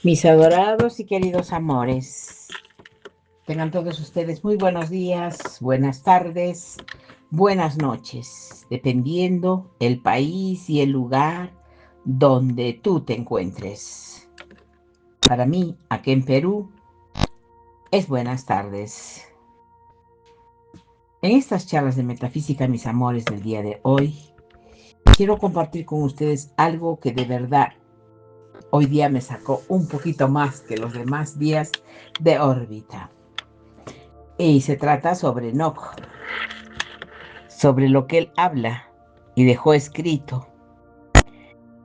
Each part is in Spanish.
Mis adorados y queridos amores, tengan todos ustedes muy buenos días, buenas tardes, buenas noches, dependiendo el país y el lugar donde tú te encuentres. Para mí, aquí en Perú, es buenas tardes. En estas charlas de metafísica, mis amores, del día de hoy, quiero compartir con ustedes algo que de verdad hoy día me sacó un poquito más que los demás días de órbita. Y se trata sobre Enoch, sobre lo que él habla y dejó escrito,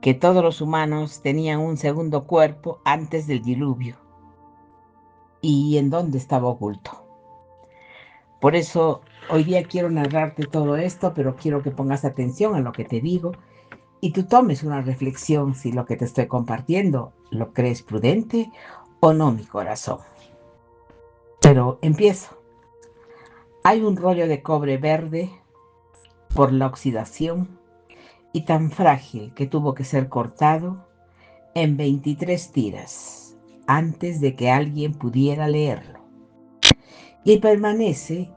que todos los humanos tenían un segundo cuerpo antes del diluvio y en dónde estaba oculto. Por eso hoy día quiero narrarte todo esto, pero quiero que pongas atención a lo que te digo y tú tomes una reflexión si lo que te estoy compartiendo lo crees prudente o no, mi corazón. Pero empiezo. Hay un rollo de cobre verde por la oxidación y tan frágil que tuvo que ser cortado en 23 tiras antes de que alguien pudiera leerlo. Y permanece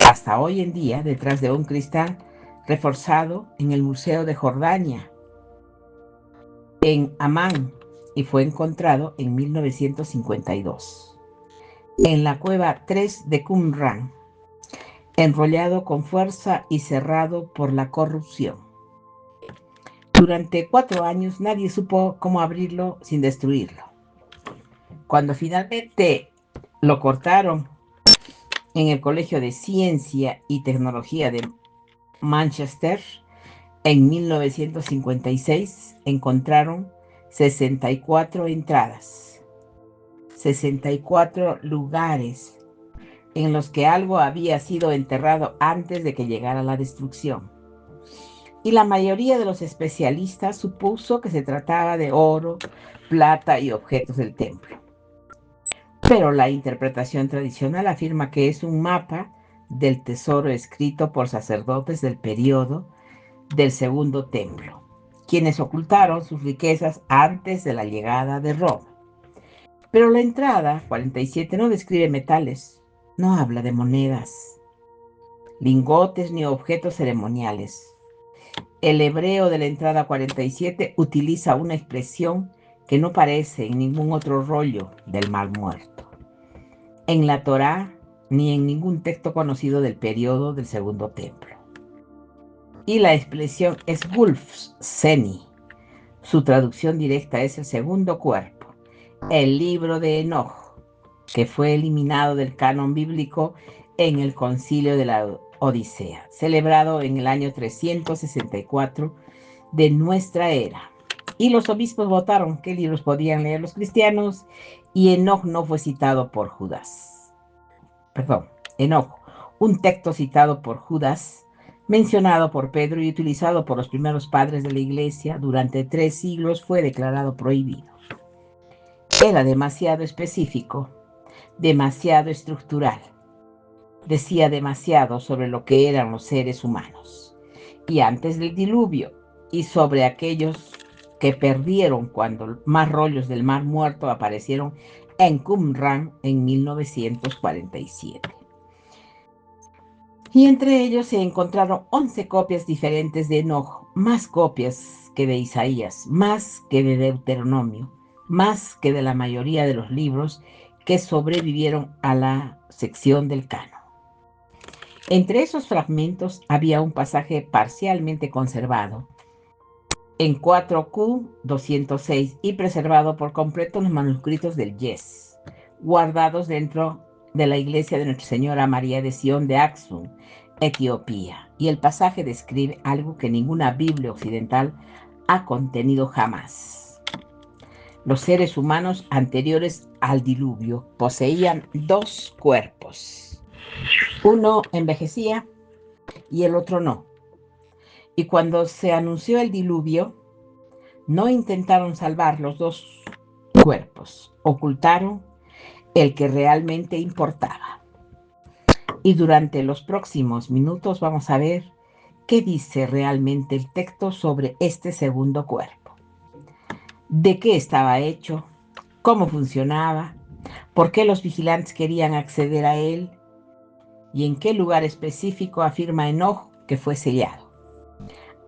hasta hoy en día detrás de un cristal reforzado en el Museo de Jordania, en Amán, y fue encontrado en 1952, en la cueva 3 de Qumran, enrollado con fuerza y cerrado por la corrupción. Durante 4 años nadie supo cómo abrirlo sin destruirlo. Cuando finalmente lo cortaron en el Colegio de Ciencia y Tecnología de Manchester, en 1956 encontraron 64 entradas, 64 lugares en los que algo había sido enterrado antes de que llegara la destrucción. Y la mayoría de los especialistas supuso que se trataba de oro, plata y objetos del templo. Pero la interpretación tradicional afirma que es un mapa del tesoro escrito por sacerdotes del periodo del Segundo Templo, quienes ocultaron sus riquezas antes de la llegada de Roma. Pero la entrada 47 no describe metales, no habla de monedas, lingotes ni objetos ceremoniales. El hebreo de la entrada 47 utiliza una expresión que no aparece en ningún otro rollo del Mar Muerto, en la Torá ni en ningún texto conocido del periodo del Segundo Templo. Y la expresión es Gulf Seni. Su traducción directa es el segundo cuerpo, el libro de Enoch, que fue eliminado del canon bíblico en el concilio de la Odisea, celebrado en el año 364 de nuestra era. Y los obispos votaron qué libros podían leer los cristianos, y Enoch no fue citado por Judas. Perdón, Enoch, un texto citado por Judas, mencionado por Pedro y utilizado por los primeros padres de la iglesia durante 3 siglos, fue declarado prohibido. Era demasiado específico, demasiado estructural. Decía demasiado sobre lo que eran los seres humanos y antes del diluvio, y sobre aquellos que perdieron cuando más rollos del Mar Muerto aparecieron en Qumran en 1947. Y entre ellos se encontraron 11 copias diferentes de Enoch, más copias que de Isaías, más que de Deuteronomio, más que de la mayoría de los libros que sobrevivieron a la sección del canon. Entre esos fragmentos había un pasaje parcialmente conservado en 4Q 206 y preservado por completo en los manuscritos del Yes, guardados dentro de la iglesia de Nuestra Señora María de Sion de Aksum, Etiopía. Y el pasaje describe algo que ninguna Biblia occidental ha contenido jamás. Los seres humanos anteriores al diluvio poseían 2 cuerpos. Uno envejecía y el otro no. Y cuando se anunció el diluvio, no intentaron salvar los 2 cuerpos, ocultaron el que realmente importaba. Y durante los próximos minutos vamos a ver qué dice realmente el texto sobre este segundo cuerpo. ¿De qué estaba hecho? cómo funcionaba, por qué los vigilantes querían acceder a él y en qué lugar específico afirma Enoch que fue sellado,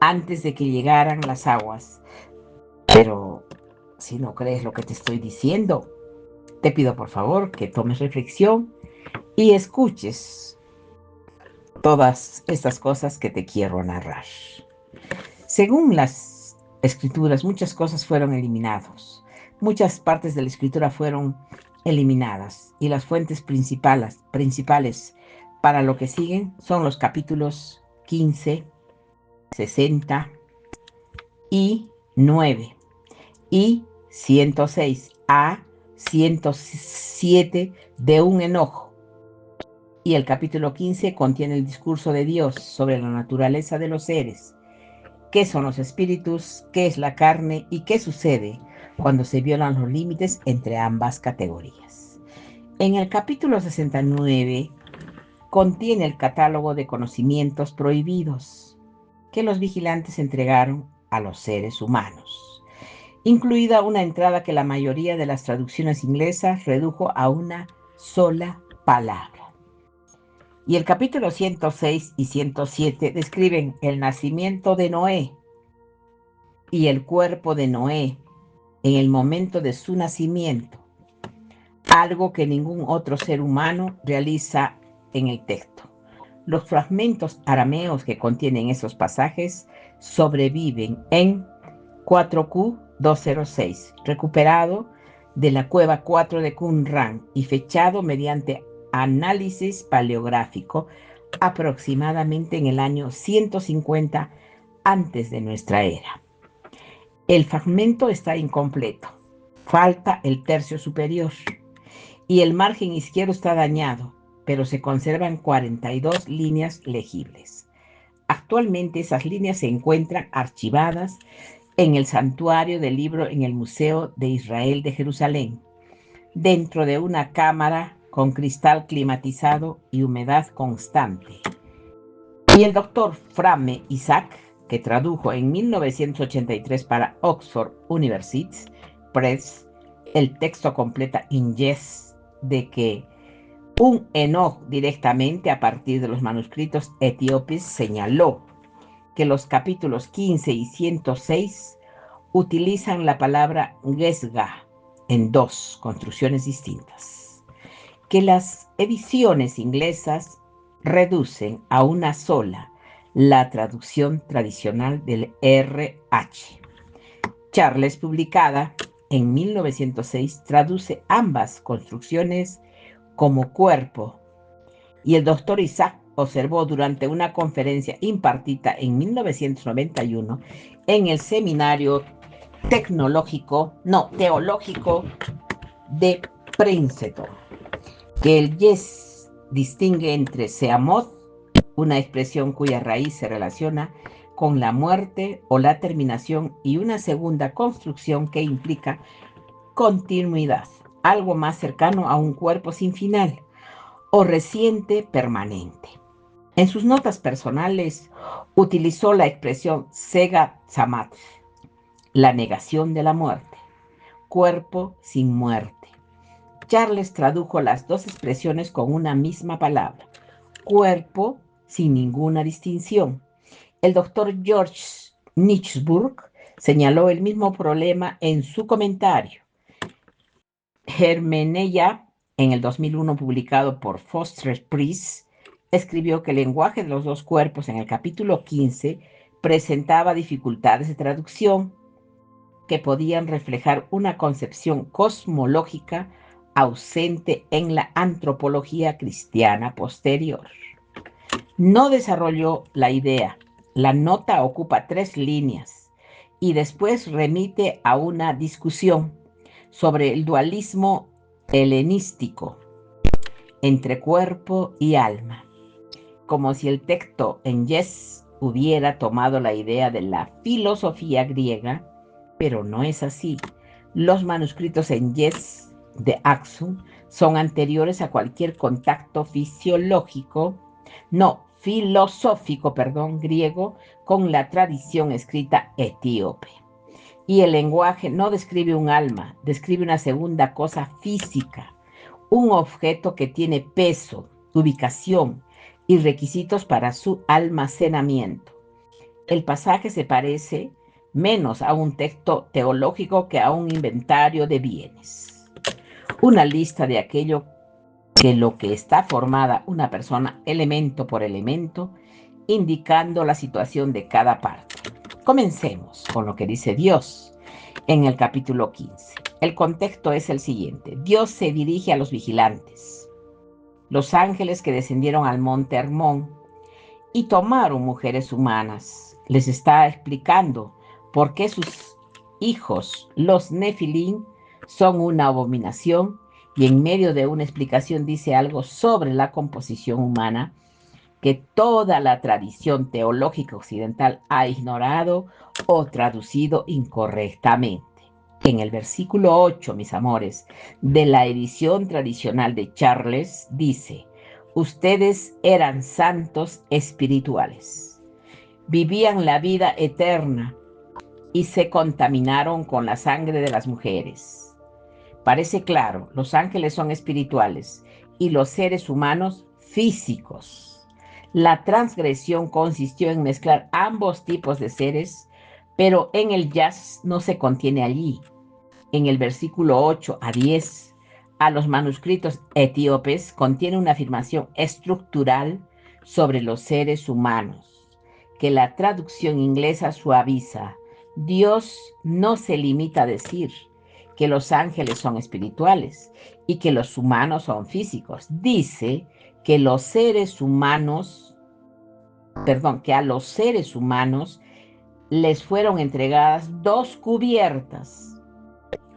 antes de que llegaran las aguas. Pero si no crees lo que te estoy diciendo, te pido por favor que tomes reflexión y escuches todas estas cosas que te quiero narrar. Según las escrituras, muchas cosas fueron eliminadas. Muchas partes de la escritura fueron eliminadas y las fuentes principales para lo que siguen son los capítulos 15, 60 y 9 y 106 a 107 de un enojo. Y el capítulo 15 contiene el discurso de Dios sobre la naturaleza de los seres, qué son los espíritus, qué es la carne y qué sucede cuando se violan los límites entre ambas categorías. En el capítulo 69 contiene el catálogo de conocimientos prohibidos que los vigilantes entregaron a los seres humanos, incluida una entrada que la mayoría de las traducciones inglesas redujo a una sola palabra. Y el capítulo 106 y 107 describen el nacimiento de Noé y el cuerpo de Noé en el momento de su nacimiento, algo que ningún otro ser humano realiza en el texto. Los fragmentos arameos que contienen esos pasajes sobreviven en 4Q206, recuperado de la cueva 4 de Qumran y fechado mediante análisis paleográfico aproximadamente en el año 150 antes de nuestra era. El fragmento está incompleto, falta el tercio superior y el margen izquierdo está dañado, pero se conservan 42 líneas legibles. Actualmente esas líneas se encuentran archivadas en el santuario del libro en el Museo de Israel de Jerusalén, dentro de una cámara con cristal climatizado y humedad constante. Y el doctor Frame Isaac, que tradujo en 1983 para Oxford University Press el texto completa Ingés de que un Enoch directamente a partir de los manuscritos etíopes señaló que los capítulos 15 y 106 utilizan la palabra Gesga en dos construcciones distintas, que las ediciones inglesas reducen a una sola la traducción tradicional del RH. Charles, publicada en 1906, traduce ambas construcciones como cuerpo, y el doctor Isaac observó durante una conferencia impartida en 1991 en el Seminario Teológico de Princeton, que el yes distingue entre Seamot, una expresión cuya raíz se relaciona con la muerte o la terminación, y una segunda construcción que implica continuidad, algo más cercano a un cuerpo sin final o reciente permanente. En sus notas personales utilizó la expresión Sega Samat, la negación de la muerte, cuerpo sin muerte. Charles tradujo las dos expresiones con una misma palabra, cuerpo sin ninguna distinción. El doctor George Nichsburg señaló el mismo problema en su comentario. Hermeneia, en el 2001 publicado por Foster Press, escribió que el lenguaje de los dos cuerpos en el capítulo 15 presentaba dificultades de traducción que podían reflejar una concepción cosmológica ausente en la antropología cristiana posterior. No desarrolló la idea. La nota ocupa 3 líneas y después remite a una discusión sobre el dualismo helenístico entre cuerpo y alma, como si el texto en yes hubiera tomado la idea de la filosofía griega, pero no es así. Los manuscritos en yes de Axum son anteriores a cualquier contacto filosófico griego con la tradición escrita etíope. Y el lenguaje no describe un alma, describe una segunda cosa física, un objeto que tiene peso, ubicación y requisitos para su almacenamiento. El pasaje se parece menos a un texto teológico que a un inventario de bienes. Una lista de aquello que lo que está formada una persona elemento por elemento, indicando la situación de cada parte. Comencemos con lo que dice Dios en el capítulo 15. El contexto es el siguiente. Dios se dirige a los vigilantes, los ángeles que descendieron al monte Hermón y tomaron mujeres humanas. Les está explicando por qué sus hijos, los Nefilim, son una abominación, y en medio de una explicación dice algo sobre la composición humana que toda la tradición teológica occidental ha ignorado o traducido incorrectamente. En el versículo 8, mis amores, de la edición tradicional de Charles, dice: ustedes eran santos espirituales, vivían la vida eterna y se contaminaron con la sangre de las mujeres. Parece claro, los ángeles son espirituales y los seres humanos físicos. La transgresión consistió en mezclar ambos tipos de seres, pero en el jazz no se contiene allí. En el versículo 8 a 10, a los manuscritos etíopes contiene una afirmación estructural sobre los seres humanos, que la traducción inglesa suaviza. Dios no se limita a decir que los ángeles son espirituales y que los humanos son físicos. Dice que los seres humanos, que a los seres humanos les fueron entregadas dos cubiertas.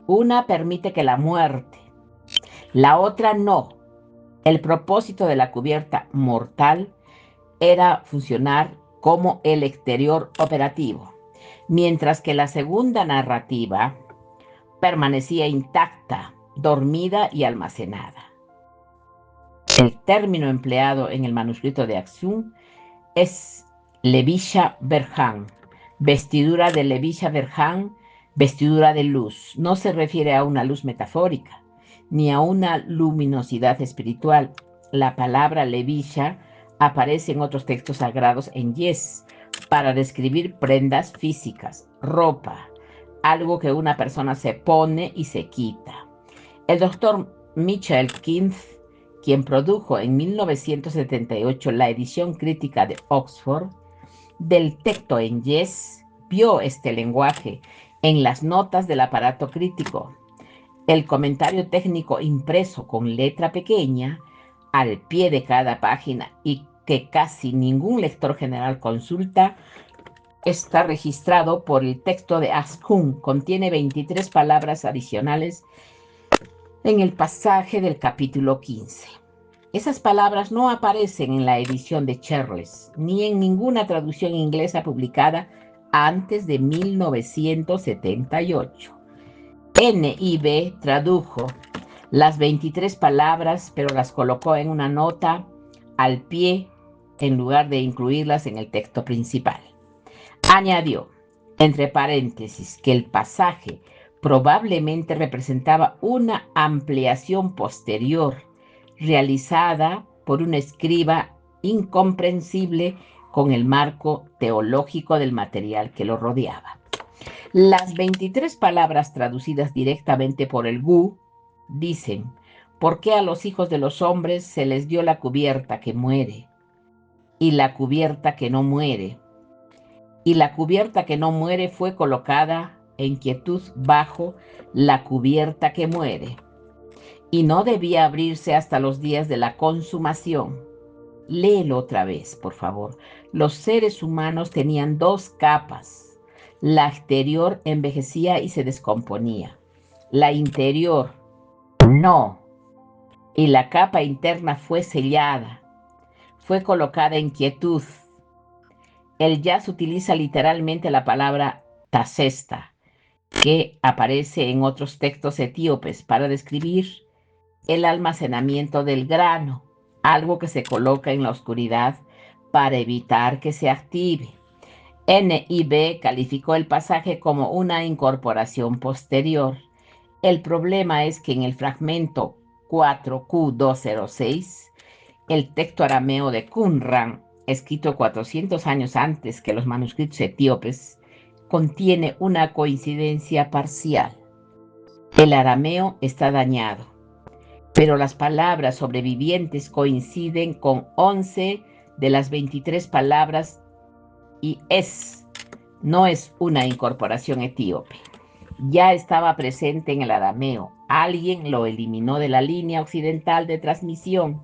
Una permite que la muerte, la otra no. El propósito de la cubierta mortal era funcionar como el exterior operativo, mientras que la segunda narrativa permanecía intacta, dormida y almacenada. El término empleado en el manuscrito de Axum es Levisha Berhan, vestidura de Levisha Berhan, vestidura de luz. No se refiere a una luz metafórica, ni a una luminosidad espiritual. La palabra Levisha aparece en otros textos sagrados en Yes, para describir prendas físicas, ropa, algo que una persona se pone y se quita. El doctor Michael Kinth, quien produjo en 1978 la edición crítica de Oxford del texto en Yes, vio este lenguaje en las notas del aparato crítico. El comentario técnico impreso con letra pequeña al pie de cada página y que casi ningún lector general consulta está registrado por el texto de Ashkum. Contiene 23 palabras adicionales en el pasaje del capítulo 15. Esas palabras no aparecen en la edición de Charles, ni en ninguna traducción inglesa publicada antes de 1978. NIV tradujo las 23 palabras, pero las colocó en una nota al pie en lugar de incluirlas en el texto principal. Añadió, entre paréntesis, que el pasaje probablemente representaba una ampliación posterior realizada por un escriba incomprensible con el marco teológico del material que lo rodeaba. Las 23 palabras traducidas directamente por el Gu dicen: ¿por qué a los hijos de los hombres se les dio la cubierta que muere y la cubierta que no muere? Y la cubierta que no muere fue colocada en quietud bajo la cubierta que muere, y no debía abrirse hasta los días de la consumación. Léelo otra vez, por favor. Los seres humanos tenían dos capas. La exterior envejecía y se descomponía. La interior no. Y la capa interna fue sellada, fue colocada en quietud. El jazz utiliza literalmente la palabra tasesta, que aparece en otros textos etíopes para describir el almacenamiento del grano, algo que se coloca en la oscuridad para evitar que se active. NIV calificó el pasaje como una incorporación posterior. El problema es que en el fragmento 4Q206, el texto arameo de Qumran, escrito 400 años antes que los manuscritos etíopes, contiene una coincidencia parcial. El arameo está dañado, pero las palabras sobrevivientes coinciden con 11 de las 23 palabras y no es una incorporación etíope. Ya estaba presente en el arameo. Alguien lo eliminó de la línea occidental de transmisión.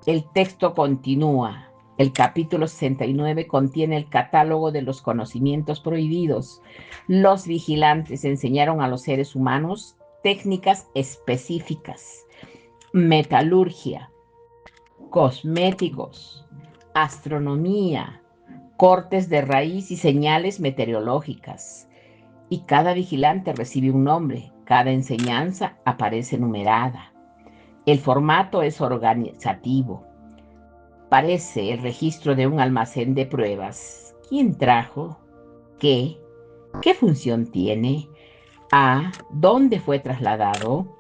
El texto continúa. El capítulo 69 contiene el catálogo de los conocimientos prohibidos. Los vigilantes enseñaron a los seres humanos técnicas específicas: metalurgia, cosméticos, astronomía, cortes de raíz y señales meteorológicas. Y cada vigilante recibe un nombre. Cada enseñanza aparece numerada. El formato es organizativo. Parece el registro de un almacén de pruebas. ¿Quién trajo? ¿Qué? ¿Qué función tiene? ¿A dónde fue trasladado?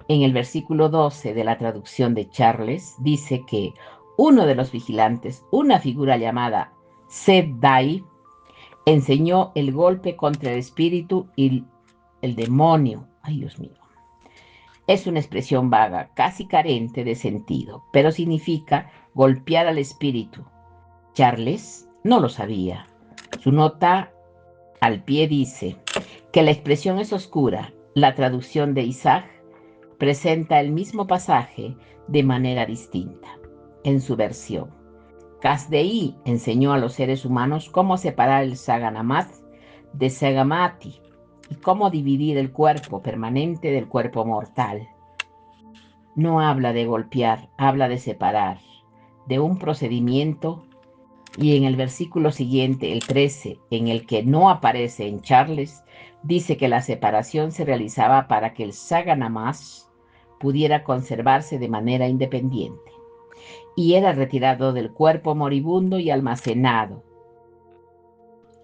En el versículo 12 de la traducción de Charles dice que uno de los vigilantes, una figura llamada Sed-Dai, enseñó el golpe contra el espíritu y el demonio. Ay, Dios mío. Es una expresión vaga, casi carente de sentido, pero significa golpear al espíritu. Charles no lo sabía. Su nota al pie dice que la expresión es oscura. La traducción de Isaac presenta el mismo pasaje de manera distinta. En su versión, Kasdei enseñó a los seres humanos cómo separar el Saganamath de Sagamati y cómo dividir el cuerpo permanente del cuerpo mortal. No habla de golpear, habla de separar, de un procedimiento. Y en el versículo siguiente, el 13, en el que no aparece en Charles, dice que la separación se realizaba para que el Saganamath pudiera conservarse de manera independiente, y era retirado del cuerpo moribundo y almacenado.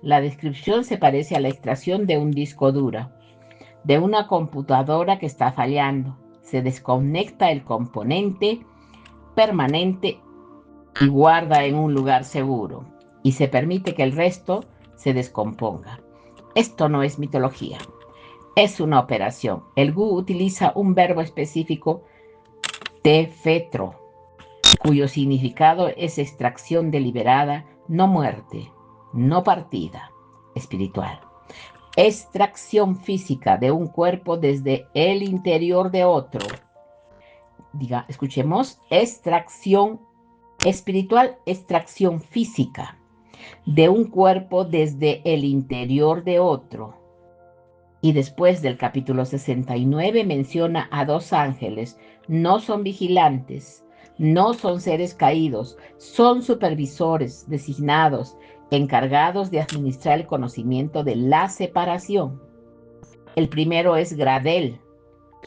La descripción se parece a la extracción de un disco duro, de una computadora que está fallando. Se desconecta el componente permanente y guarda en un lugar seguro, y se permite que el resto se descomponga. Esto no es mitología, es una operación. El GU utiliza un verbo específico, tefetro, cuyo significado es extracción deliberada, no muerte, no partida espiritual. Extracción física de un cuerpo desde el interior de otro. Escuchemos, extracción espiritual, extracción física de un cuerpo desde el interior de otro. Y después del capítulo 69 menciona a dos ángeles. No son vigilantes, no son seres caídos, son supervisores designados, encargados de administrar el conocimiento de la separación. El primero es Gradel.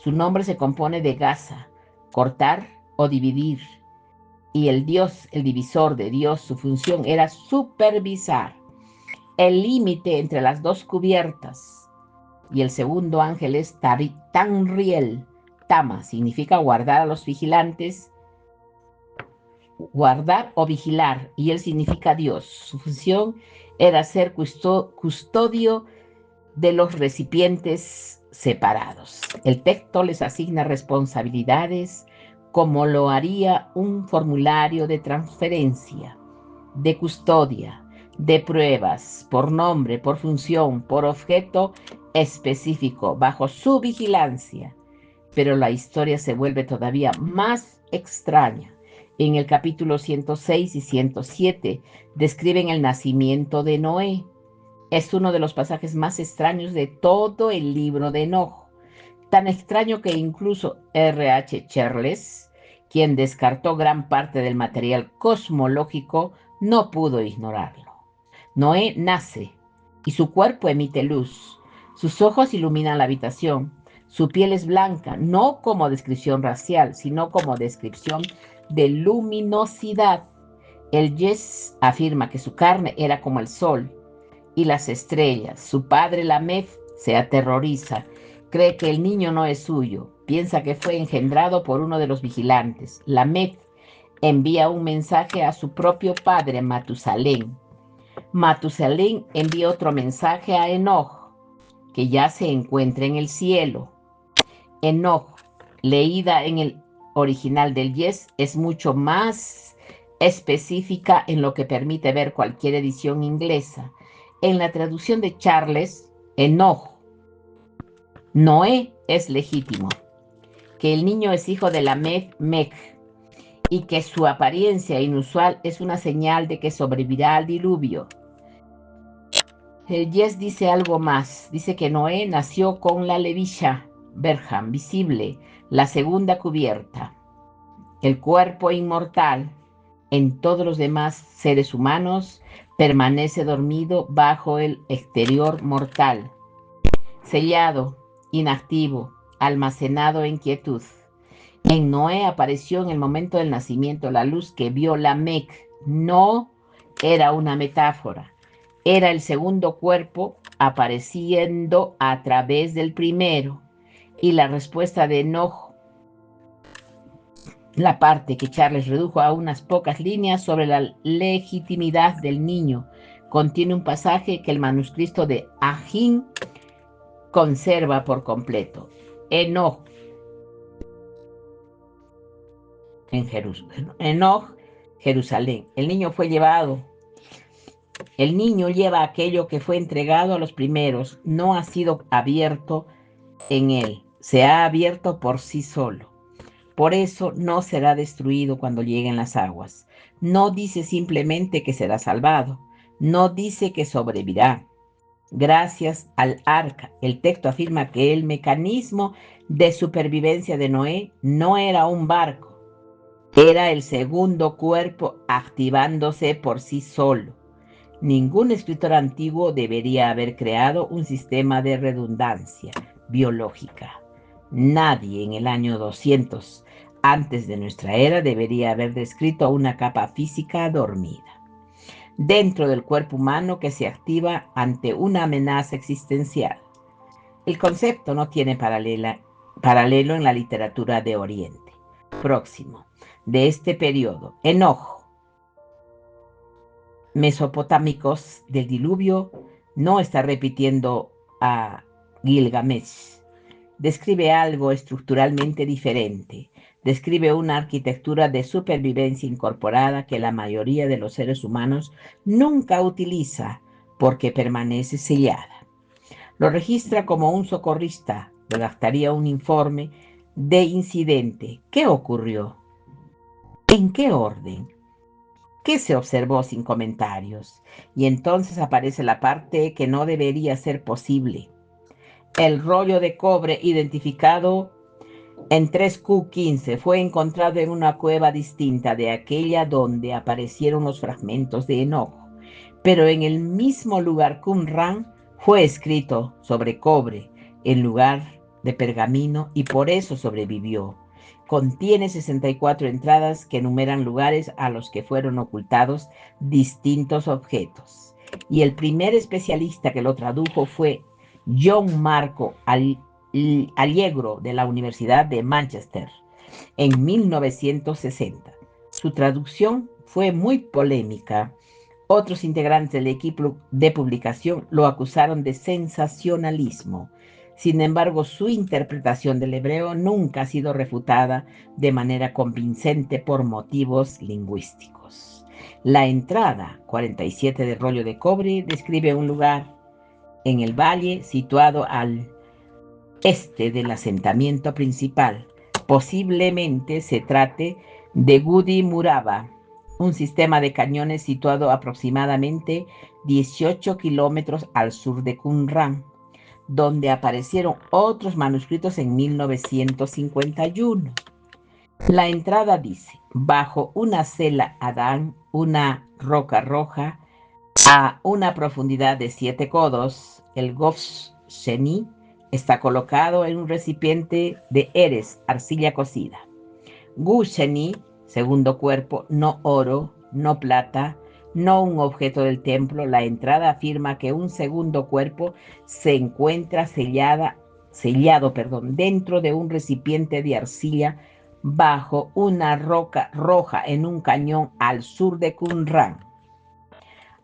Su nombre se compone de Gaza, cortar o dividir. Y el Dios, el divisor de Dios, su función era supervisar el límite entre las dos cubiertas. Y el segundo ángel es Tanriel. Tama significa guardar a los vigilantes, guardar o vigilar, y él significa Dios. Su función era ser custodio de los recipientes separados. El texto les asigna responsabilidades como lo haría un formulario de transferencia, de custodia, de pruebas, por nombre, por función, por objeto específico, bajo su vigilancia. Pero la historia se vuelve todavía más extraña. En el capítulo 106 y 107 describen el nacimiento de Noé. Es uno de los pasajes más extraños de todo el libro de Enoch. Tan extraño que incluso R.H. Charles, quien descartó gran parte del material cosmológico, no pudo ignorarlo. Noé nace y su cuerpo emite luz. Sus ojos iluminan la habitación. Su piel es blanca, no como descripción racial, sino como descripción de luminosidad. El Yes afirma que su carne era como el sol. y las estrellas. Su padre Lameth se aterroriza, cree que el niño no es suyo, piensa que fue engendrado por uno de los vigilantes. Lameth envía un mensaje a su propio padre Matusalén. Matusalén envía otro mensaje a Enoch, que ya se encuentra en el cielo. Enoch, leída en el original del Yes, es mucho más específica en lo que permite ver cualquier edición inglesa. En la traducción de Charles, Enoch, Noé es legítimo, que el niño es hijo de Lameth Mech y que su apariencia inusual es una señal de que sobrevivirá al diluvio. El Yes dice algo más, dice que Noé nació con la levilla, Berham, visible, la segunda cubierta. El cuerpo inmortal en todos los demás seres humanos permanece dormido bajo el exterior mortal, sellado, inactivo, almacenado en quietud. En Noé apareció en el momento del nacimiento la luz que vio Lamec. No era una metáfora, era el segundo cuerpo apareciendo a través del primero. Y la respuesta de Enoch, la parte que Charles redujo a unas pocas líneas sobre la legitimidad del niño, contiene un pasaje que el manuscrito de Ajín conserva por completo. Enoch en Jerusalén. Enoch, Jerusalén. El niño fue llevado. El niño lleva aquello que fue entregado a los primeros. No ha sido abierto en él. Se ha abierto por sí solo. Por eso no será destruido cuando lleguen las aguas. No dice simplemente que será salvado. No dice que sobrevivirá. Gracias al arca, el texto afirma que el mecanismo de supervivencia de Noé no era un barco, era el segundo cuerpo activándose por sí solo. Ningún escritor antiguo debería haber creado un sistema de redundancia biológica. Nadie en el año 200 antes de nuestra era debería haber descrito una capa física dormida dentro del cuerpo humano que se activa ante una amenaza existencial. El concepto no tiene paralelo en la literatura de Oriente Próximo de este periodo. Enoch, mesopotámicos del diluvio, no está repitiendo a Gilgamesh. Describe algo estructuralmente diferente. Describe una arquitectura de supervivencia incorporada que la mayoría de los seres humanos nunca utiliza porque permanece sellada. Lo registra como un socorrista, redactaría un informe de incidente. ¿Qué ocurrió? ¿En qué orden? ¿Qué se observó sin comentarios? Y entonces aparece la parte que no debería ser posible. El rollo de cobre identificado en 3Q15 fue encontrado en una cueva distinta de aquella donde aparecieron los fragmentos de Enoch, pero en el mismo lugar Qumran fue escrito sobre cobre en lugar de pergamino y por eso sobrevivió. Contiene 64 entradas que enumeran lugares a los que fueron ocultados distintos objetos. Y el primer especialista que lo tradujo fue John Marco Allegro de la Universidad de Manchester en 1960. Su traducción fue muy polémica. Otros integrantes del equipo de publicación lo acusaron de sensacionalismo. Sin embargo, su interpretación del hebreo nunca ha sido refutada de manera convincente por motivos lingüísticos. La entrada 47 del rollo de cobre describe un lugar en el valle situado al este del asentamiento principal. Posiblemente se trate de Gudi Muraba, un sistema de cañones situado aproximadamente 18 kilómetros al sur de Qumran, donde aparecieron otros manuscritos en 1951. La entrada dice, bajo una cela Adán, una roca roja, a una profundidad de 7 codos, el Gofs Sheni está colocado en un recipiente de eres, arcilla cocida. Gu Sheni, segundo cuerpo, no oro, no plata, no un objeto del templo. La entrada afirma que un segundo cuerpo se encuentra sellado, dentro de un recipiente de arcilla bajo una roca roja en un cañón al sur de Qumran.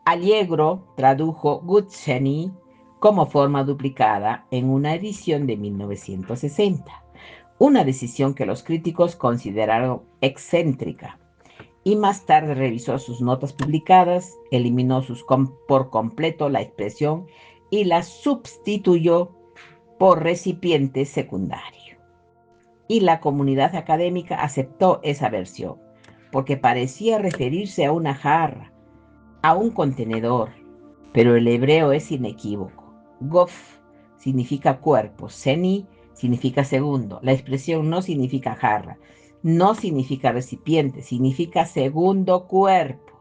Allegro tradujo Guzzeni como forma duplicada en una edición de 1960, una decisión que los críticos consideraron excéntrica, y más tarde revisó sus notas publicadas, eliminó por completo la expresión y la sustituyó por recipiente secundario. Y la comunidad académica aceptó esa versión, porque parecía referirse a una jarra, a un contenedor, pero el hebreo es inequívoco. Gof significa cuerpo, seni significa segundo. La expresión no significa jarra, no significa recipiente, significa segundo cuerpo.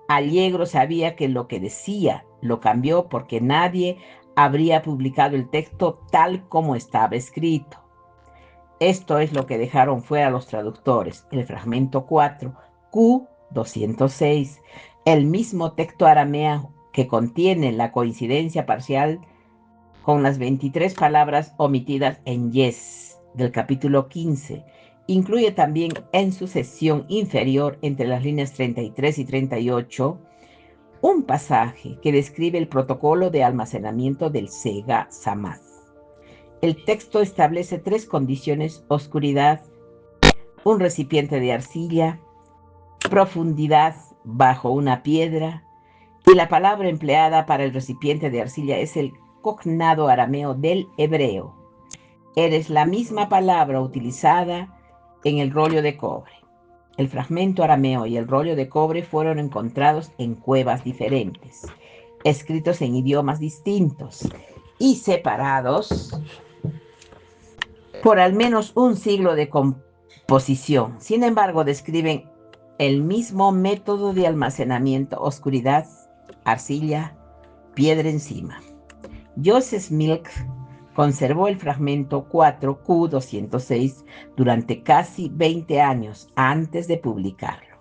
Allegro sabía que lo que decía lo cambió porque nadie habría publicado el texto tal como estaba escrito. Esto es lo que dejaron fuera los traductores: el fragmento 4, Q206, el mismo texto arameo que contiene la coincidencia parcial con las 23 palabras omitidas en Yes del capítulo 15. Incluye también en su sección inferior, entre las líneas 33 y 38, un pasaje que describe el protocolo de almacenamiento del Sega Samad. El texto establece 3 condiciones: oscuridad, un recipiente de arcilla, profundidad bajo una piedra, y la palabra empleada para el recipiente de arcilla es el cognado arameo del hebreo. Es la misma palabra utilizada en el rollo de cobre. El fragmento arameo y el rollo de cobre fueron encontrados en cuevas diferentes, escritos en idiomas distintos y separados por al menos un siglo de composición. Sin embargo, describen el mismo método de almacenamiento: oscuridad, arcilla, piedra encima. Joseph Milk conservó el fragmento 4Q206 durante casi 20 años antes de publicarlo.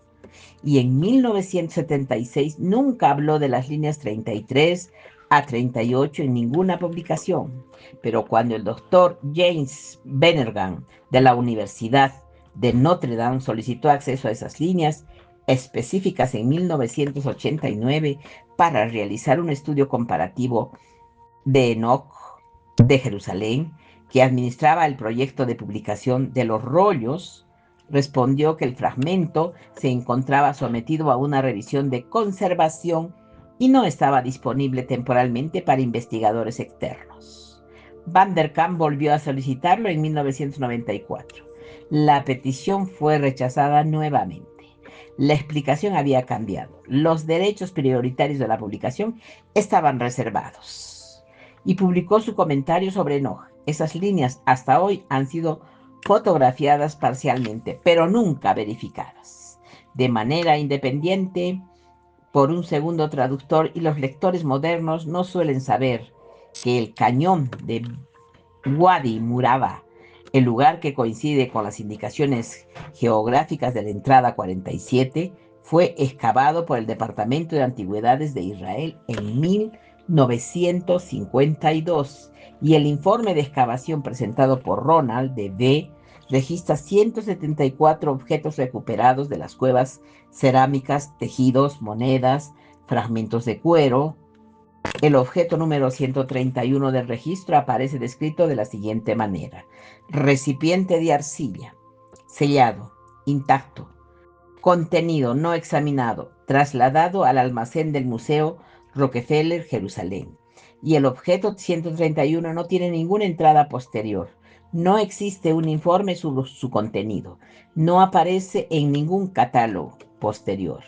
Y en 1976 nunca habló de las líneas 33 a 38 en ninguna publicación. Pero cuando el doctor James Benergan de la Universidad de Notre Dame solicitó acceso a esas líneas específicas en 1989 para realizar un estudio comparativo de Enoch de Jerusalén, que administraba el proyecto de publicación de los rollos, respondió que el fragmento se encontraba sometido a una revisión de conservación y no estaba disponible temporalmente para investigadores externos. Van der Kamp volvió a solicitarlo en 1994. La petición fue rechazada nuevamente. La explicación había cambiado. Los derechos prioritarios de la publicación estaban reservados. Y publicó su comentario sobre Enoch. Esas líneas hasta hoy han sido fotografiadas parcialmente, pero nunca verificadas, de manera independiente por un segundo traductor, y los lectores modernos no suelen saber que el cañón de Wadi Muraba, el lugar que coincide con las indicaciones geográficas de la entrada 47, fue excavado por el Departamento de Antigüedades de Israel en 1952, y el informe de excavación presentado por Ronald D. B. registra 174 objetos recuperados de las cuevas cerámicas, tejidos, monedas, fragmentos de cuero. El objeto número 131 del registro aparece descrito de la siguiente manera: recipiente de arcilla, sellado, intacto, contenido no examinado, trasladado al almacén del Museo Rockefeller, Jerusalén. Y el objeto 131 no tiene ninguna entrada posterior. No existe un informe sobre su contenido. No aparece en ningún catálogo posterior.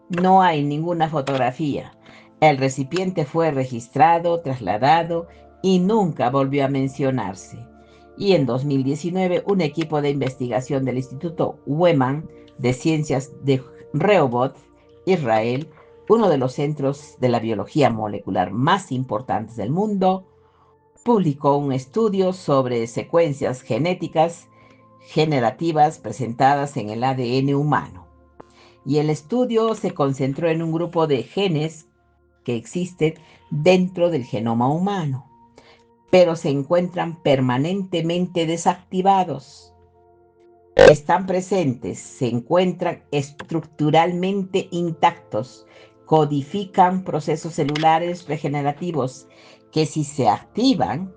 No hay ninguna fotografía. El recipiente fue registrado, trasladado y nunca volvió a mencionarse. Y en 2019, un equipo de investigación del Instituto Weman de Ciencias de Rehoboth, Israel, uno de los centros de la biología molecular más importantes del mundo, publicó un estudio sobre secuencias genéticas generativas presentadas en el ADN humano. y el estudio se concentró en un grupo de genes que existen dentro del genoma humano, pero se encuentran permanentemente desactivados. Están presentes, se encuentran estructuralmente intactos, codifican procesos celulares regenerativos que si se activan,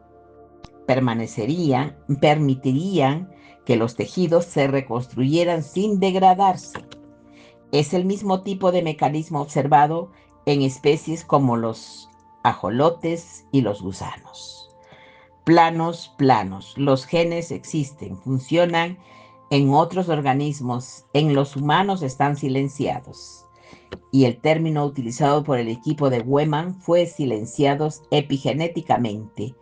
permitirían que los tejidos se reconstruyeran sin degradarse. Es el mismo tipo de mecanismo observado en especies como los ajolotes y los gusanos. Planos. Los genes existen, funcionan en otros organismos, en los humanos están silenciados. Y el término utilizado por el equipo de Weyman fue silenciados epigenéticamente.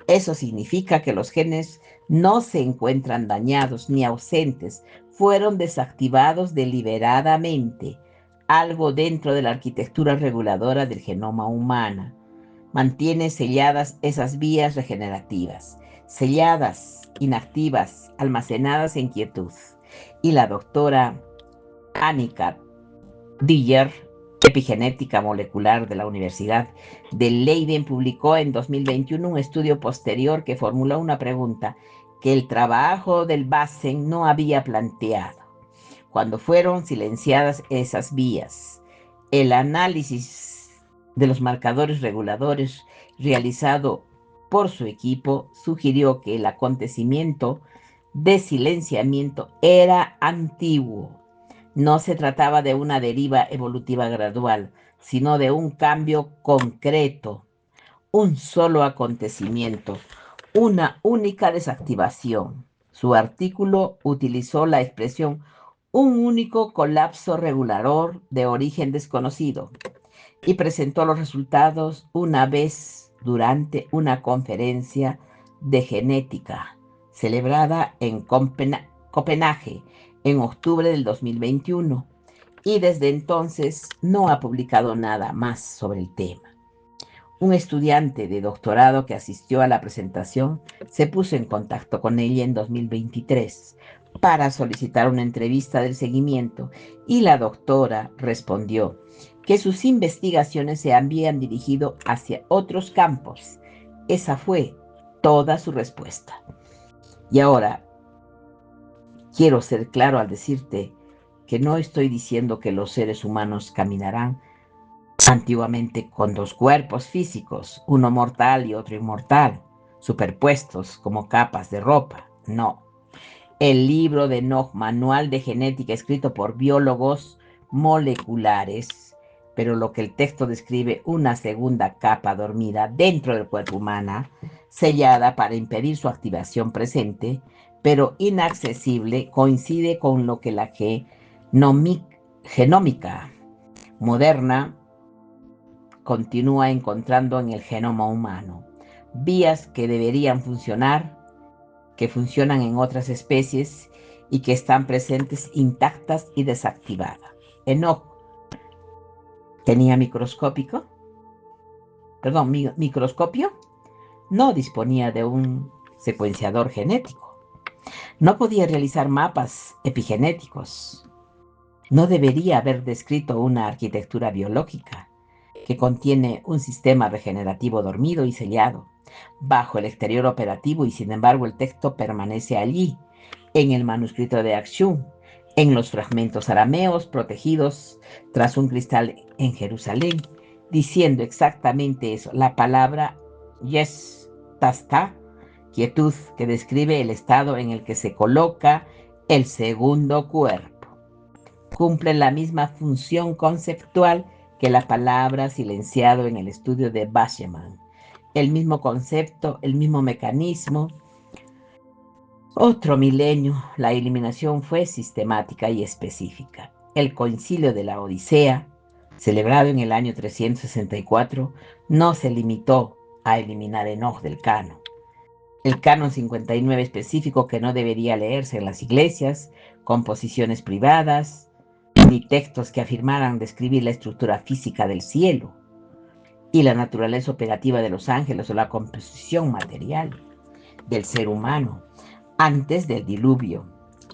Eso significa que los genes no se encuentran dañados ni ausentes, fueron desactivados deliberadamente, algo dentro de la arquitectura reguladora del genoma humano. Mantiene selladas esas vías regenerativas, selladas, inactivas, almacenadas en quietud. Y la doctora Annika Dyer, epigenética molecular de la Universidad de Leiden, publicó en 2021 un estudio posterior que formuló una pregunta que el trabajo del Bassen no había planteado. Cuando fueron silenciadas esas vías, el análisis de los marcadores reguladores realizado por su equipo sugirió que el acontecimiento de silenciamiento era antiguo. No se trataba de una deriva evolutiva gradual, sino de un cambio concreto, un solo acontecimiento, una única desactivación. Su artículo utilizó la expresión un único colapso regulador de origen desconocido y presentó los resultados una vez durante una conferencia de genética celebrada en Copenhague en octubre del 2021 y desde entonces no ha publicado nada más sobre el tema. Un estudiante de doctorado que asistió a la presentación se puso en contacto con ella en 2023 para solicitar una entrevista del seguimiento y la doctora respondió que sus investigaciones se habían dirigido hacia otros campos. Esa fue toda su respuesta. Y ahora quiero ser claro al decirte que no estoy diciendo que los seres humanos caminarán antiguamente con dos cuerpos físicos, uno mortal y otro inmortal, superpuestos como capas de ropa. No. El libro de Enoch, Manual de Genética, escrito por biólogos moleculares, pero lo que el texto describe una segunda capa dormida dentro del cuerpo humano, sellada para impedir su activación presente, pero inaccesible, coincide con lo que la genómica moderna continúa encontrando en el genoma humano. Vías que deberían funcionar, que funcionan en otras especies y que están presentes intactas y desactivadas. Enoch tenía microscopio, no disponía de un secuenciador genético, no podía realizar mapas epigenéticos, no debería haber descrito una arquitectura biológica que contiene un sistema regenerativo dormido y sellado bajo el exterior operativo y sin embargo el texto permanece allí, en el manuscrito de Acción, en los fragmentos arameos protegidos tras un cristal en Jerusalén, diciendo exactamente eso, la palabra yes, tasta, quietud, que describe el estado en el que se coloca el segundo cuerpo. Cumple la misma función conceptual que la palabra silenciado en el estudio de Bachmann. El mismo concepto, el mismo mecanismo. Otro milenio, la eliminación fue sistemática y específica. El concilio de la Odisea, celebrado en el año 364, no se limitó a eliminar Enoch del canon. El canon 59 específico que no debería leerse en las iglesias, composiciones privadas, ni textos que afirmaran describir la estructura física del cielo y la naturaleza operativa de los ángeles o la composición material del ser humano antes del diluvio.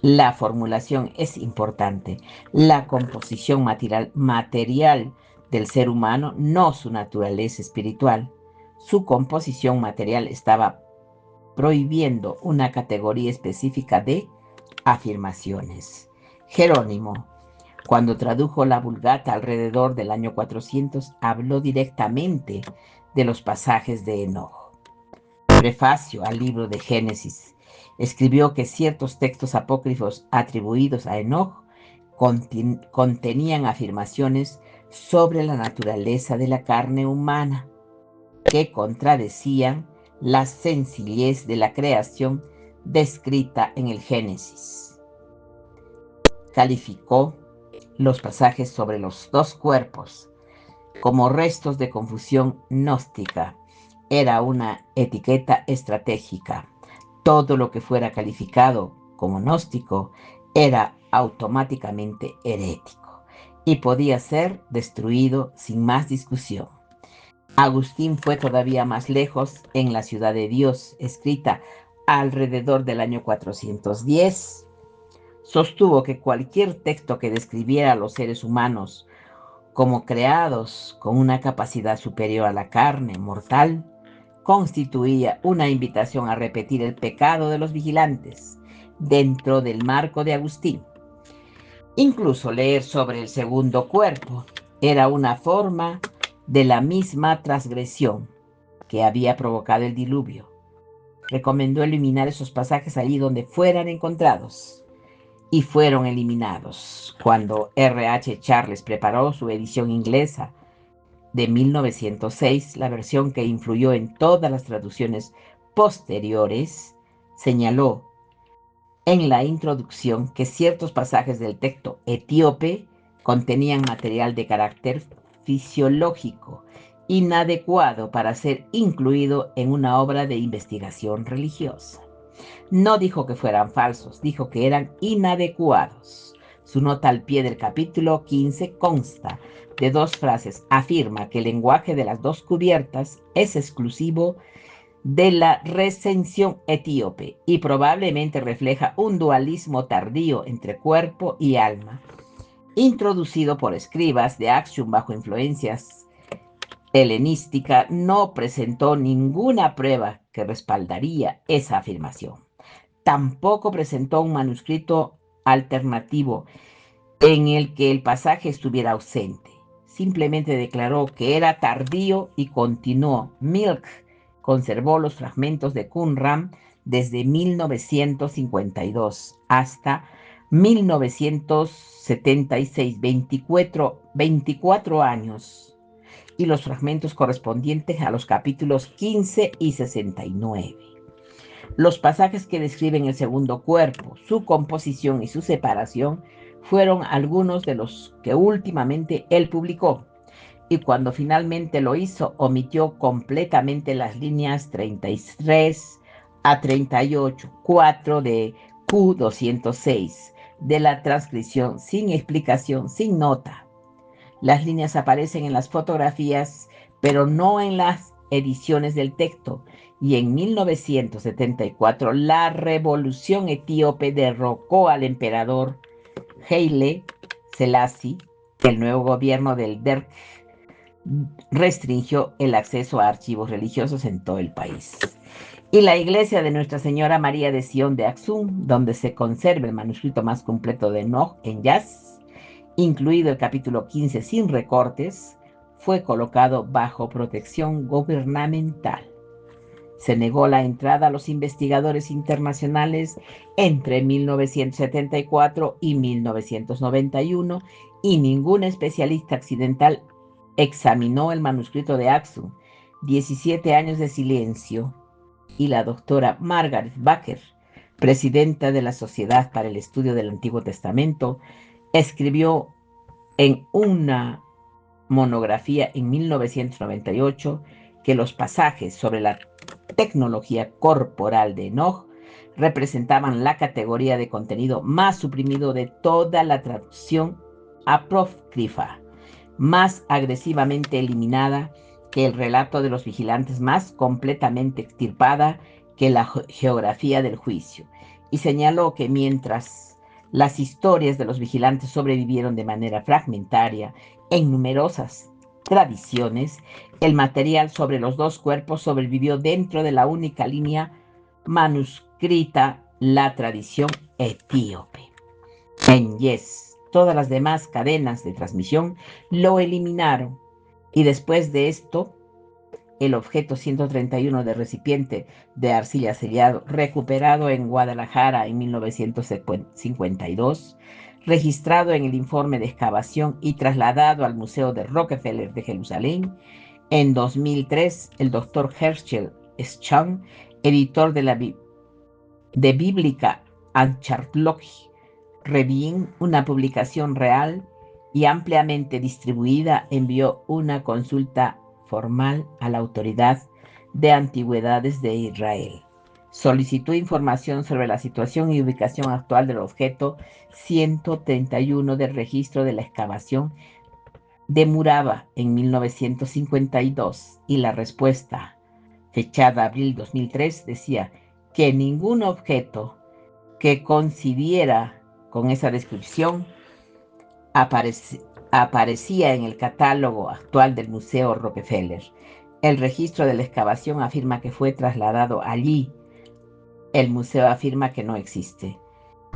La formulación es importante. La composición material del ser humano, no su naturaleza espiritual. Su composición material estaba prohibiendo una categoría específica de afirmaciones. Jerónimo, cuando tradujo la Vulgata alrededor del año 400, habló directamente de los pasajes de Enoch. Prefacio al libro de Génesis, escribió que ciertos textos apócrifos atribuidos a Enoch contenían afirmaciones sobre la naturaleza de la carne humana que contradecían la sencillez de la creación descrita en el Génesis. Calificó los pasajes sobre los dos cuerpos como restos de confusión gnóstica. Era una etiqueta estratégica. Todo lo que fuera calificado como gnóstico era automáticamente herético y podía ser destruido sin más discusión. Agustín fue todavía más lejos en La Ciudad de Dios, escrita alrededor del año 410. Sostuvo que cualquier texto que describiera a los seres humanos como creados con una capacidad superior a la carne mortal, constituía una invitación a repetir el pecado de los vigilantes dentro del marco de Agustín. Incluso leer sobre el segundo cuerpo era una forma de la misma transgresión que había provocado el diluvio. Recomendó eliminar esos pasajes allí donde fueran encontrados. Y fueron eliminados cuando R.H. Charles preparó su edición inglesa de 1906, la versión que influyó en todas las traducciones posteriores. Señaló en la introducción que ciertos pasajes del texto etíope contenían material de carácter fisiológico inadecuado para ser incluido en una obra de investigación religiosa. No dijo que fueran falsos, dijo que eran inadecuados. Su nota al pie del capítulo 15 consta de dos frases. Afirma que el lenguaje de las dos cubiertas es exclusivo de la recensión etíope y probablemente refleja un dualismo tardío entre cuerpo y alma, introducido por escribas de Axiom bajo influencias helenística. No presentó ninguna prueba que respaldaría esa afirmación. Tampoco presentó un manuscrito alternativo en el que el pasaje estuviera ausente. Simplemente declaró que era tardío y continuó. Milk conservó los fragmentos de Qumran desde 1952 hasta 1976, 24 años, y los fragmentos correspondientes a los capítulos 15 y 69. Los pasajes que describen el segundo cuerpo, su composición y su separación fueron algunos de los que últimamente él publicó, y cuando finalmente lo hizo, omitió completamente las líneas 33 a 38, 4 de Q206 de la transcripción, sin explicación, sin nota. Las líneas aparecen en las fotografías, pero no en las ediciones del texto. Y en 1974, la revolución etíope derrocó al emperador Haile Selassie. El nuevo gobierno del Derg restringió el acceso a archivos religiosos en todo el país. Y la iglesia de Nuestra Señora María de Sion de Axum, donde se conserva el manuscrito más completo de Enoch en Yaz, incluido el capítulo 15 sin recortes, fue colocado bajo protección gubernamental. Se negó la entrada a los investigadores internacionales entre 1974 y 1991 y ningún especialista occidental examinó el manuscrito de Axum. 17 años de silencio, y la doctora Margaret Baker, presidenta de la Sociedad para el Estudio del Antiguo Testamento, escribió en una monografía en 1998 que los pasajes sobre la tecnología corporal de Enoch representaban la categoría de contenido más suprimido de toda la traducción apócrifa, más agresivamente eliminada que el relato de los vigilantes, más completamente extirpada que la geografía del juicio. Y señaló que mientras Las historias de los vigilantes sobrevivieron de manera fragmentaria en numerosas tradiciones. El material sobre los dos cuerpos sobrevivió dentro de la única línea manuscrita, la tradición etíope. En Yes, todas las demás cadenas de transmisión lo eliminaron, y después de esto, el objeto 131 de recipiente de arcilla sellado, recuperado en Guadalajara en 1952, registrado en el informe de excavación y trasladado al Museo de Rockefeller de Jerusalén. En 2003, el doctor Herschel Schang, editor de Bíblica Anthropology Review, una publicación real y ampliamente distribuida, envió una consulta formal a la Autoridad de Antigüedades de Israel. Solicitó información sobre la situación y ubicación actual del objeto 131 del registro de la excavación de Muraba en 1952, y la respuesta, fechada abril 2003, decía que ningún objeto que coincidiera con esa descripción aparecía en el catálogo actual del Museo Rockefeller. El registro de la excavación afirma que fue trasladado allí. El museo afirma que no existe.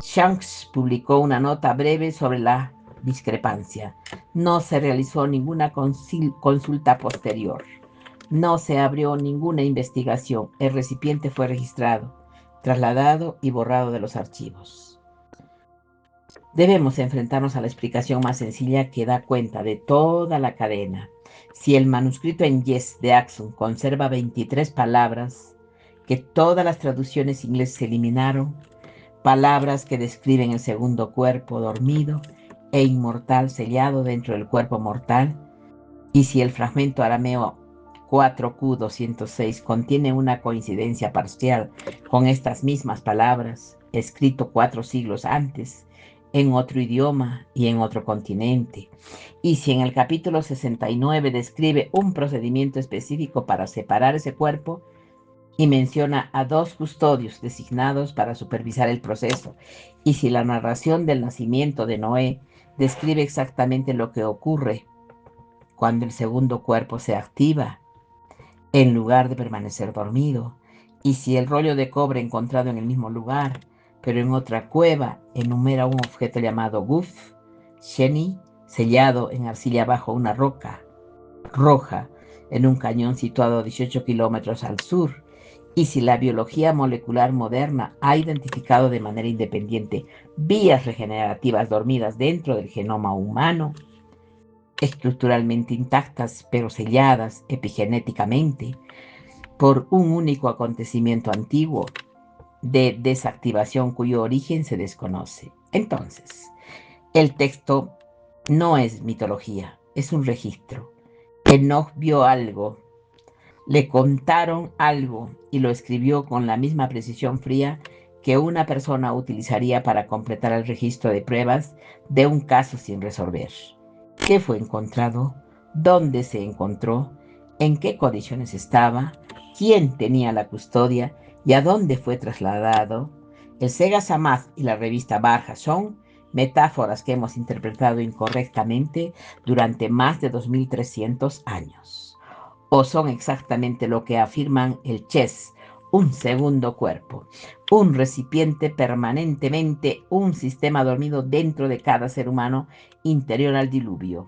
Shanks publicó una nota breve sobre la discrepancia. No se realizó ninguna consulta posterior. No se abrió ninguna investigación. El recipiente fue registrado, trasladado y borrado de los archivos. Debemos enfrentarnos a la explicación más sencilla que da cuenta de toda la cadena. Si el manuscrito en Yes de Axum conserva 23 palabras que todas las traducciones inglesas eliminaron, palabras que describen el segundo cuerpo dormido e inmortal sellado dentro del cuerpo mortal, y si el fragmento arameo 4Q206 contiene una coincidencia parcial con estas mismas palabras, escrito 4 siglos antes, en otro idioma y en otro continente, y si en el capítulo 69 describe un procedimiento específico para separar ese cuerpo y menciona a 2 custodios designados para supervisar el proceso, y si la narración del nacimiento de Noé describe exactamente lo que ocurre cuando el segundo cuerpo se activa en lugar de permanecer dormido, y si el rollo de cobre encontrado en el mismo lugar, pero en otra cueva, enumera un objeto llamado Guf Sheni, sellado en arcilla bajo una roca roja, en un cañón situado a 18 kilómetros al sur, y si la biología molecular moderna ha identificado de manera independiente vías regenerativas dormidas dentro del genoma humano, estructuralmente intactas pero selladas epigenéticamente por un único acontecimiento antiguo de desactivación cuyo origen se desconoce. Entonces, el texto no es mitología, es un registro. Enoch vio algo, le contaron algo y lo escribió con la misma precisión fría que una persona utilizaría para completar el registro de pruebas de un caso sin resolver. ¿Qué fue encontrado? ¿Dónde se encontró? ¿En qué condiciones estaba? ¿Quién tenía la custodia? ¿Y a dónde fue trasladado? El Sega Samad y la revista Barja son metáforas que hemos interpretado incorrectamente durante más de 2300 años. O son exactamente lo que afirman el Chess, un segundo cuerpo, un recipiente permanentemente, un sistema dormido dentro de cada ser humano anterior al diluvio,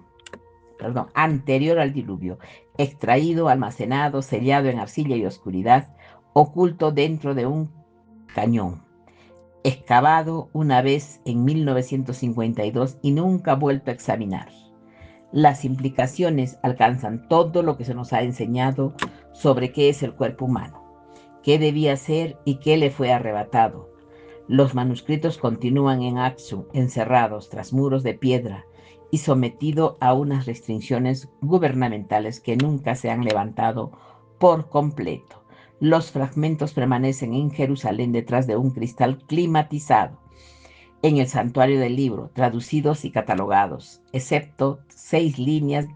extraído, almacenado, sellado en arcilla y oscuridad, oculto dentro de un cañón, excavado una vez en 1952 y nunca vuelto a examinar. Las implicaciones alcanzan todo lo que se nos ha enseñado sobre qué es el cuerpo humano, qué debía ser y qué le fue arrebatado. Los manuscritos continúan en Axum, encerrados tras muros de piedra y sometidos a unas restricciones gubernamentales que nunca se han levantado por completo. Los fragmentos permanecen en Jerusalén detrás de un cristal climatizado, en el santuario del libro, traducidos y catalogados, excepto 6 líneas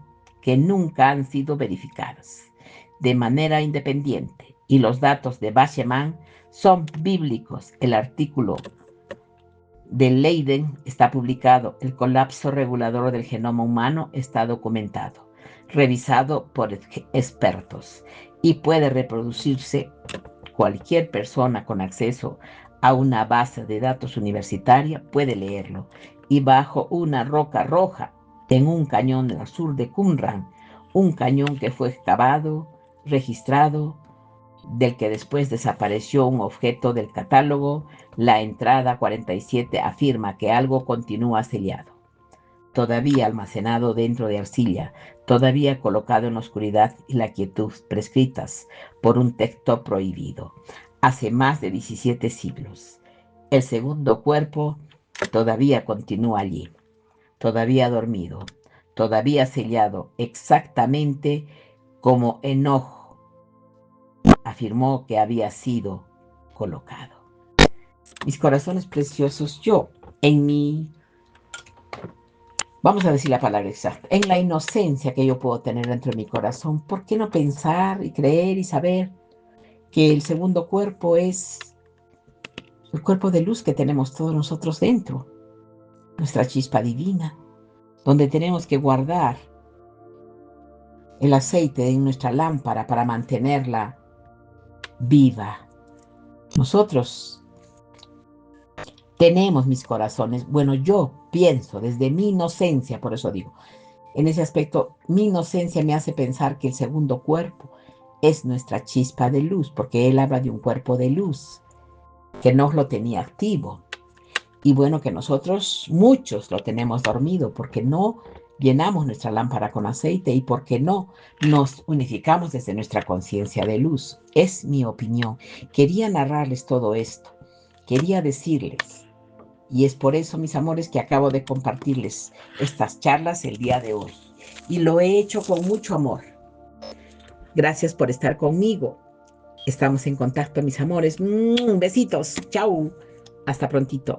que nunca han sido verificadas de manera independiente, y los datos de Basheman son bíblicos. El artículo de Leiden está publicado. El colapso regulador del genoma humano está documentado, revisado por expertos y puede reproducirse. Cualquier persona con acceso a una base de datos universitaria puede leerlo. Y bajo una roca roja, en un cañón al sur de Qumran, un cañón que fue excavado, registrado, del que después desapareció un objeto del catálogo, la entrada 47 afirma que algo continúa sellado, todavía almacenado dentro de arcilla, todavía colocado en la oscuridad y la quietud prescritas por un texto prohibido, hace más de 17 siglos. El segundo cuerpo todavía continúa allí, todavía dormido, todavía sellado, exactamente como Enoch afirmó que había sido colocado. Mis corazones preciosos, yo en mi, vamos a decir la palabra exacta, en la inocencia que yo puedo tener dentro de mi corazón, ¿por qué no pensar y creer y saber que el segundo cuerpo es el cuerpo de luz que tenemos todos nosotros dentro, nuestra chispa divina, donde tenemos que guardar el aceite en nuestra lámpara para mantenerla viva? Nosotros tenemos mis corazones. Bueno, yo pienso desde mi inocencia, por eso digo, en ese aspecto, mi inocencia me hace pensar que el segundo cuerpo es nuestra chispa de luz, porque él habla de un cuerpo de luz que no lo tenía activo. Y bueno, que nosotros muchos lo tenemos dormido porque no llenamos nuestra lámpara con aceite y porque no nos unificamos desde nuestra conciencia de luz. Es mi opinión. Quería narrarles todo esto. Quería decirles. Y es por eso, mis amores, que acabo de compartirles estas charlas el día de hoy. Y lo he hecho con mucho amor. Gracias por estar conmigo. Estamos en contacto, mis amores. Besitos. Chau. Hasta prontito.